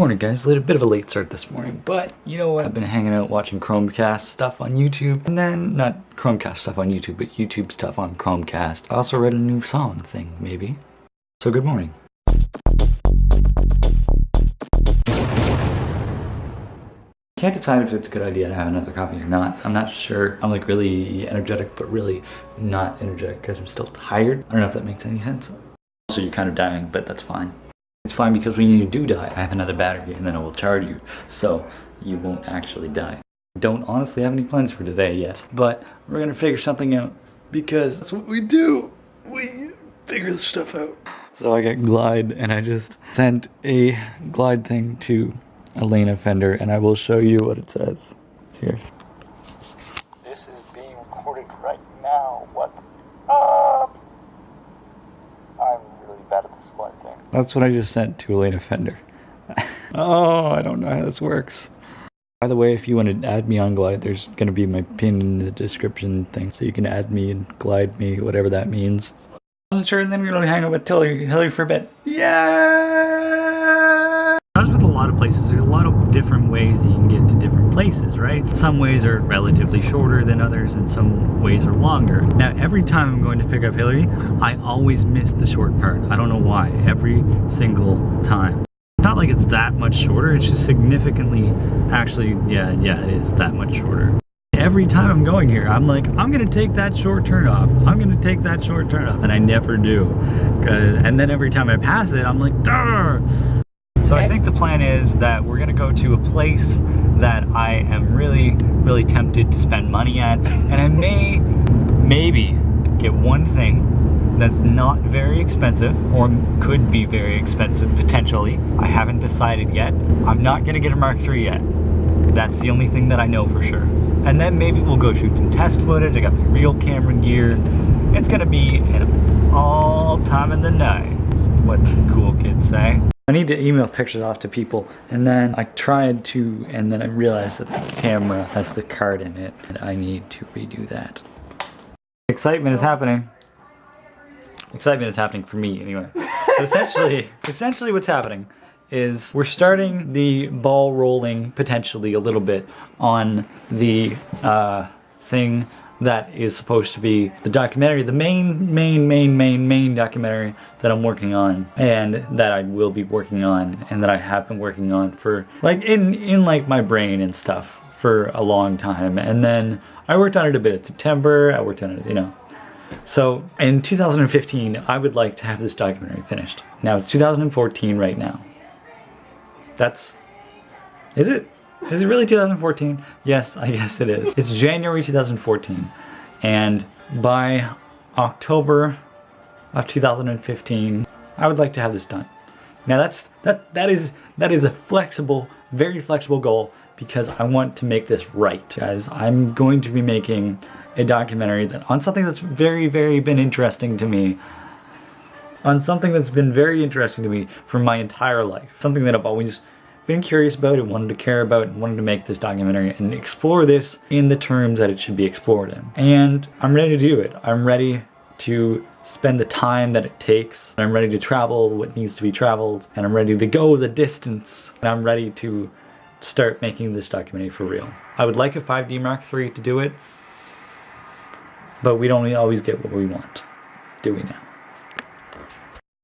Morning guys, a bit of a late start this morning, but you know what? I've been hanging out watching Chromecast stuff on YouTube, and then, not Chromecast stuff on YouTube, but YouTube stuff on Chromecast. I also read a new song thing, maybe. So good morning. Can't decide if it's a good idea to have another coffee or not. I'm not sure. I'm like really energetic, but really not energetic because I'm still tired. I don't know if that makes any sense. So you're kind of dying, but that's fine. It's fine because when you do die, I have another battery and then I will charge you, so you won't actually die. Don't honestly have any plans for today yet, but we're gonna figure something out because that's what we do. We figure this stuff out. So I got Glide and I just sent a Glide thing to Elena Fender and I will show you what it says. It's here. This is being recorded right now. What's up? I'm really bad at this Glide thing. That's what I just sent to Elena Fender. Oh, I don't know how this works. By the way, if you want to add me on Glide, there's going to be my pin in the description thing, so you can add me and Glide me, whatever that means. I wasn't sure, and then we're going to hang out with Hillary for a bit. Yeah! As with a lot of places, there's a lot of different ways that you can get to different places, right? Some ways are relatively shorter than others, and some ways are longer. Now, every time I'm going to pick up Hillary, I always miss the short part. I don't know why. Every single time. It's not like it's that much shorter, it's just significantly, actually, yeah, it is that much shorter. Every time I'm going here, I'm like, I'm gonna take that short turn off. I'm gonna take that short turn off, and I never do. And then every time I pass it, I'm like, Durr! So I think the plan is that we're gonna go to a place that I am really, really tempted to spend money at, and I maybe get one thing that's not very expensive, or could be very expensive potentially. I haven't decided yet. I'm not gonna get a Mark III yet. That's the only thing that I know for sure. And then maybe we'll go shoot some test footage. I got my real camera gear. It's gonna be an all time in the night, what the cool kids say. I need to email pictures off to people, and then I tried to, and then I realized that the camera has the card in it, and I need to redo that. Excitement is happening. Excitement is happening for me, anyway. So essentially what's happening is we're starting the ball rolling, potentially a little bit, on the thing that is supposed to be the documentary, the main documentary that I'm working on, and that I will be working on, and that I have been working on for, like, in like my brain and stuff for a long time. And then I worked on it a bit in September, I worked on it, you know. So in 2015, I would like to have this documentary finished. Now it's 2014 right now. Is it really 2014? Yes, I guess it is. It's January 2014, and by October of 2015, I would like to have this done. Now that is a flexible, very flexible goal, because I want to make this right. Guys, I'm going to be making a documentary on something that's very, very been interesting to me. On something that's been very interesting to me for my entire life. Something that I've always been curious about and wanted to care about, and wanted to make this documentary and explore this in the terms that it should be explored in. And I'm ready to do it. I'm ready to spend the time that it takes. I'm ready to travel what needs to be traveled, and I'm ready to go the distance. And I'm ready to start making this documentary for real. I would like a 5D Mark III to do it, but we don't always get what we want, do we now?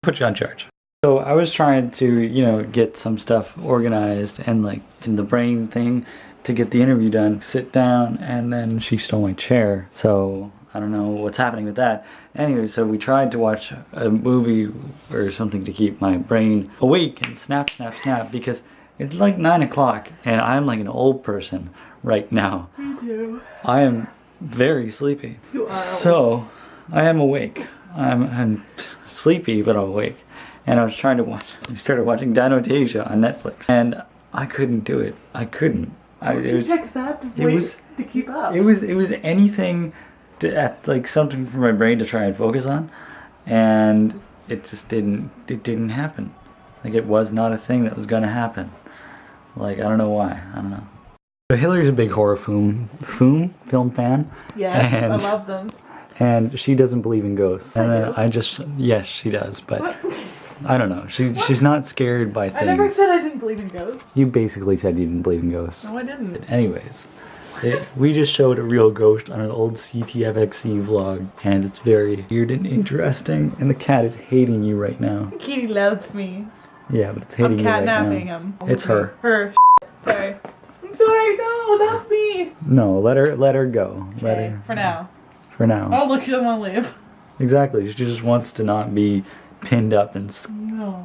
Put you on charge. So I was trying to, you know, get some stuff organized and like in the brain thing to get the interview done, sit down, and then she stole my chair. So I don't know what's happening with that. Anyway, so we tried to watch a movie or something to keep my brain awake and snap, because it's like 9 o'clock and I'm like an old person right now. Me too. I am very sleepy. You are. So I am awake. I'm sleepy, but I'm awake. And I was trying to watch, I started watching Dinotasia on Netflix, and I couldn't do it. I couldn't. You take that to keep up. It was anything like something for my brain to try and focus on, and it just didn't happen. Like, it was not a thing that was gonna happen. Like, I don't know why. I don't know. So Hillary's a big horror film fan. Yes, I love them. And she doesn't believe in ghosts. And then yes, she does, but I don't know. She's not scared by things. I never said I didn't believe in ghosts. You basically said you didn't believe in ghosts. No, I didn't. Anyways, we just showed a real ghost on an old CTFXC vlog, and it's very weird and interesting, and the cat is hating you right now. Kitty loves me. Yeah, but it's hating you right now. I'm catnapping him. It's her. Her. Sorry. I'm sorry, no, that's me. No, let her go. Let Okay, her. for now. For now. Oh, look, she doesn't want to live. Exactly. She just wants to not be pinned up and... No.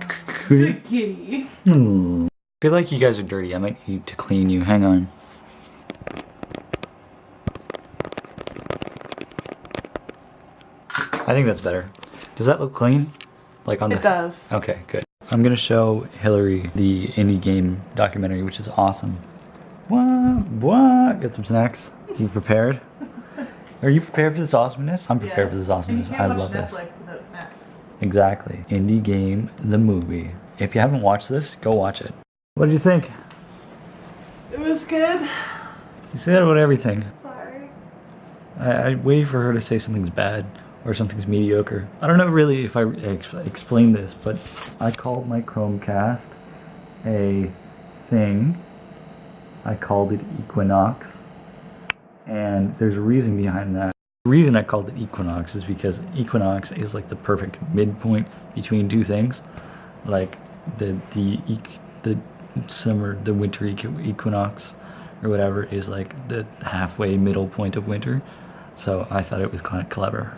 Good kitty. I feel like you guys are dirty. I might need to clean you. Hang on. I think that's better. Does that look clean? Like on this? It does. Okay, good. I'm gonna show Hillary the indie game documentary, which is awesome. What? Get some snacks. You prepared? Are you prepared for this awesomeness? I'm prepared for this awesomeness. I love this. Exactly. Indie game, the movie. If you haven't watched this, go watch it. What did you think? It was good. You say that about everything. Sorry. I wait for her to say something's bad or something's mediocre. I don't know really if I explain this, but I called my Chromecast a thing. I called it Equinox, and there's a reason behind that. The reason I called it Equinox is because Equinox is like the perfect midpoint between two things, like the summer, the winter equinox or whatever is like the halfway middle point of winter. So I thought it was kind of clever.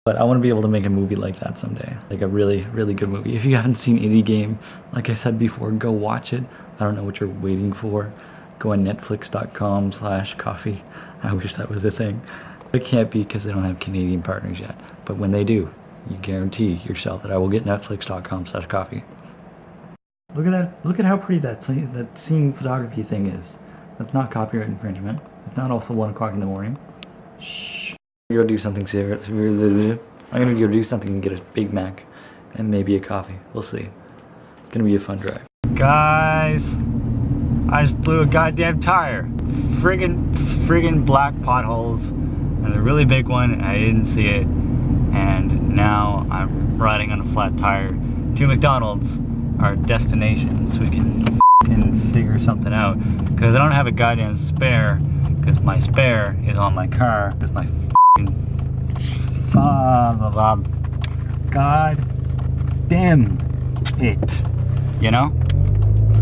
But I want to be able to make a movie like that someday. Like a really, really good movie. If you haven't seen Indie Game, like I said before, go watch it. I don't know what you're waiting for. Go on netflix.com/coffee. I wish that was a thing. It can't be because they don't have Canadian partners yet. But when they do, you guarantee yourself that I will get netflix.com/coffee. Look at that. Look at how pretty that scene photography thing is. That's not copyright infringement. It's not also 1 o'clock in the morning. Shh. I'm gonna go do something serious. I'm gonna go do something and get a Big Mac and maybe a coffee. We'll see. It's gonna be a fun drive. Guys, I just blew a goddamn tire. Friggin' black potholes. And a really big one, and I didn't see it. And now I'm riding on a flat tire to McDonald's, our destination, so we can figure something out. Because I don't have a goddamn spare, because my spare is on my car, because my God damn it. You know?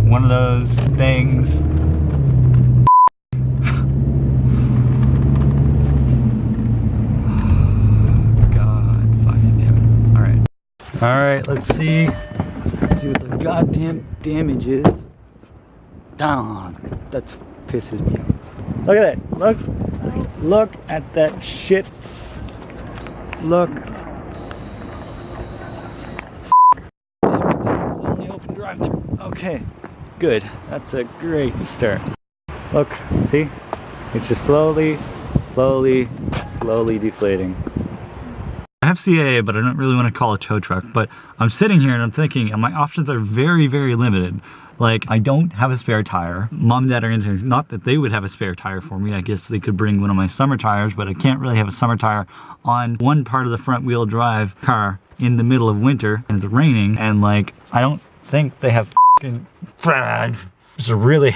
One of those things. God fucking damn it. Alright. Alright, let's see. Let's see what the goddamn damage is. Down. That pisses me off. Look at that. Look at that shit. Look. It's only open drive-thru. Okay. Good. That's a great start. Look. See? It's just slowly deflating. I have CAA, but I don't really want to call a tow truck. But I'm sitting here and I'm thinking, and my options are very, very limited. Like, I don't have a spare tire. Mom and Dad are into, not that they would have a spare tire for me. I guess they could bring one of my summer tires, but I can't really have a summer tire on one part of the front wheel drive car in the middle of winter and it's raining. And like, I don't think they have it's a really,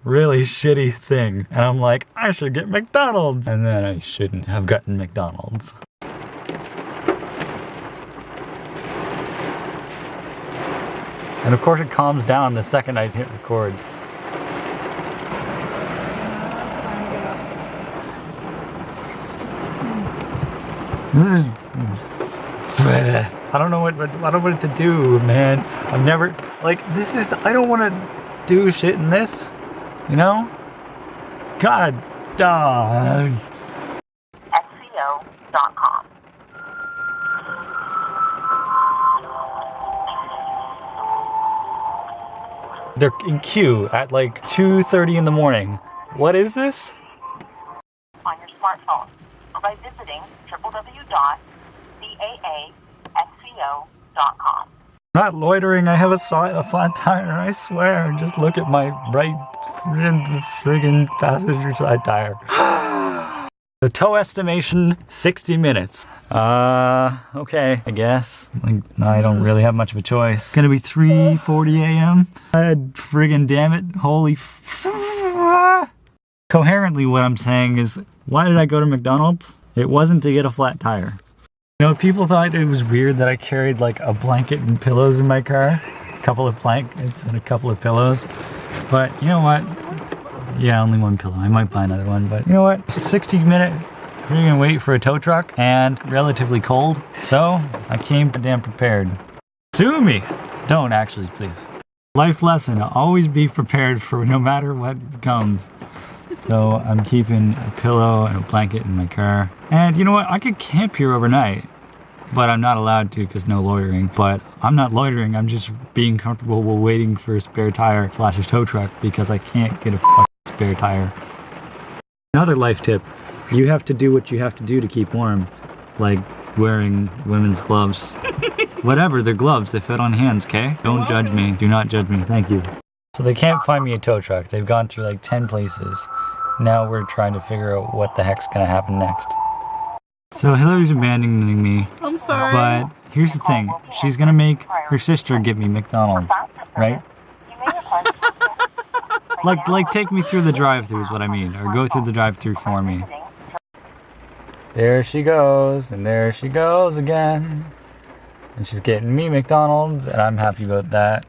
really shitty thing. And I'm like, I should get McDonald's. And then I shouldn't have gotten McDonald's. And of course it calms down the second I hit record. I don't know what to do, man. I've never, like, this is, I don't want to do shit in this, you know? God, FCO.com. They're in queue at like 2:30 in the morning. What is this? On your smartphone by visiting www.caasco.com. I'm not loitering, I have a flat tire, I swear. Just look at my right friggin' passenger side tire. The tow estimation, 60 minutes. Okay, I guess. Like, I don't really have much of a choice. It's gonna be 3:40 a.m. Friggin' damn it. Holy Coherently, what I'm saying is, why did I go to McDonald's? It wasn't to get a flat tire. You know, people thought it was weird that I carried like a blanket and pillows in my car. A couple of blankets and a couple of pillows. But you know what? Yeah, only one pillow. I might buy another one, but you know what? 60-minute freaking wait for a tow truck and relatively cold. So I came damn prepared. Sue me! Don't actually, please. Life lesson, always be prepared for no matter what comes. So I'm keeping a pillow and a blanket in my car. And you know what? I could camp here overnight, but I'm not allowed to because no loitering. But I'm not loitering, I'm just being comfortable while waiting for a spare tire / a tow truck because I can't get a spare tire. Another life tip, you have to do what you have to do to keep warm, like wearing women's gloves. Whatever, they're gloves, they fit on hands, okay? Don't judge me, do not judge me, thank you. So they can't find me a tow truck, they've gone through like 10 places. Now we're trying to figure out what the heck's gonna happen next. So Hillary's abandoning me. I'm sorry. But here's the thing, she's gonna make her sister get me McDonald's, right? Like take me through the drive-thru is what I mean, or go through the drive-thru for me. There she goes, and there she goes again. And she's getting me McDonald's, and I'm happy about that.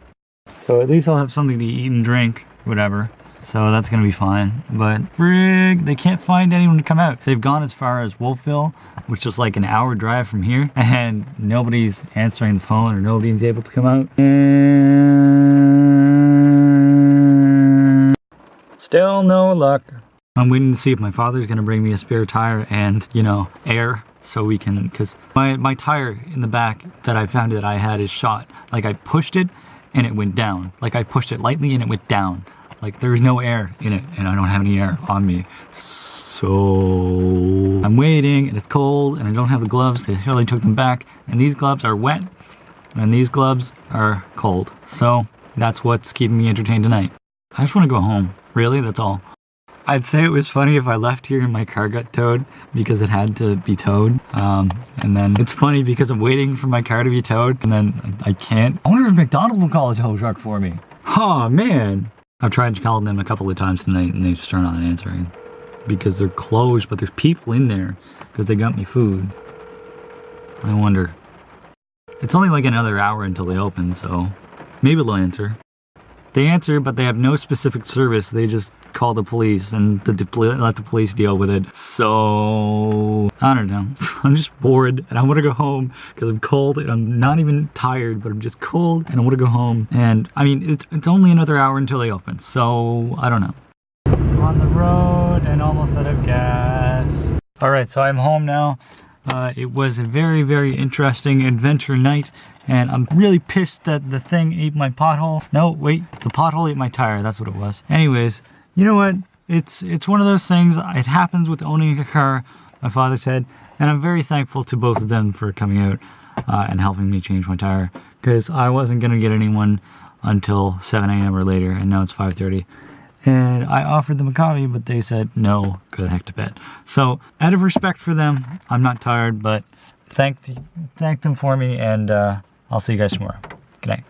So at least I'll have something to eat and drink, whatever. So that's gonna be fine. But frig, they can't find anyone to come out. They've gone as far as Wolfville, which is like an hour drive from here, and nobody's answering the phone or nobody's able to come out. And still no luck. I'm waiting to see if my father's gonna bring me a spare tire and, you know, air so we can, cause my tire in the back that I found that I had is shot. Like I pushed it and it went down. Like I pushed it lightly and it went down. Like there's no air in it and I don't have any air on me. So I'm waiting and it's cold and I don't have the gloves because Shirley took them back, and these gloves are wet and these gloves are cold. So that's what's keeping me entertained tonight. I just want to go home. Really, that's all. I'd say it was funny if I left here and my car got towed because it had to be towed. And then it's funny because I'm waiting for my car to be towed and then I can't. I wonder if McDonald's will call a tow truck for me. Oh man. I've tried to call them a couple of times tonight and they just are not answering because they're closed, but there's people in there because they got me food. I wonder. It's only like another hour until they open, so maybe they'll answer. They answer, but they have no specific service. They just call the police and let the police deal with it. So, I don't know. I'm just bored and I want to go home because I'm cold and I'm not even tired, but I'm just cold and I want to go home. And I mean, it's only another hour until they open. So, I don't know. I'm on the road and almost out of gas. All right, so I'm home now. It was a very, very interesting adventure night. And I'm really pissed that the thing ate my pothole. No, wait, the pothole ate my tire, that's what it was. Anyways, you know what? It's one of those things, it happens with owning a car, my father said, and I'm very thankful to both of them for coming out and helping me change my tire, because I wasn't gonna get anyone until 7 a.m. or later, and now it's 5:30. And I offered them a coffee, but they said, no, go the heck to bed. So, out of respect for them, I'm not tired, but thank them for me, and I'll see you guys tomorrow. Good night.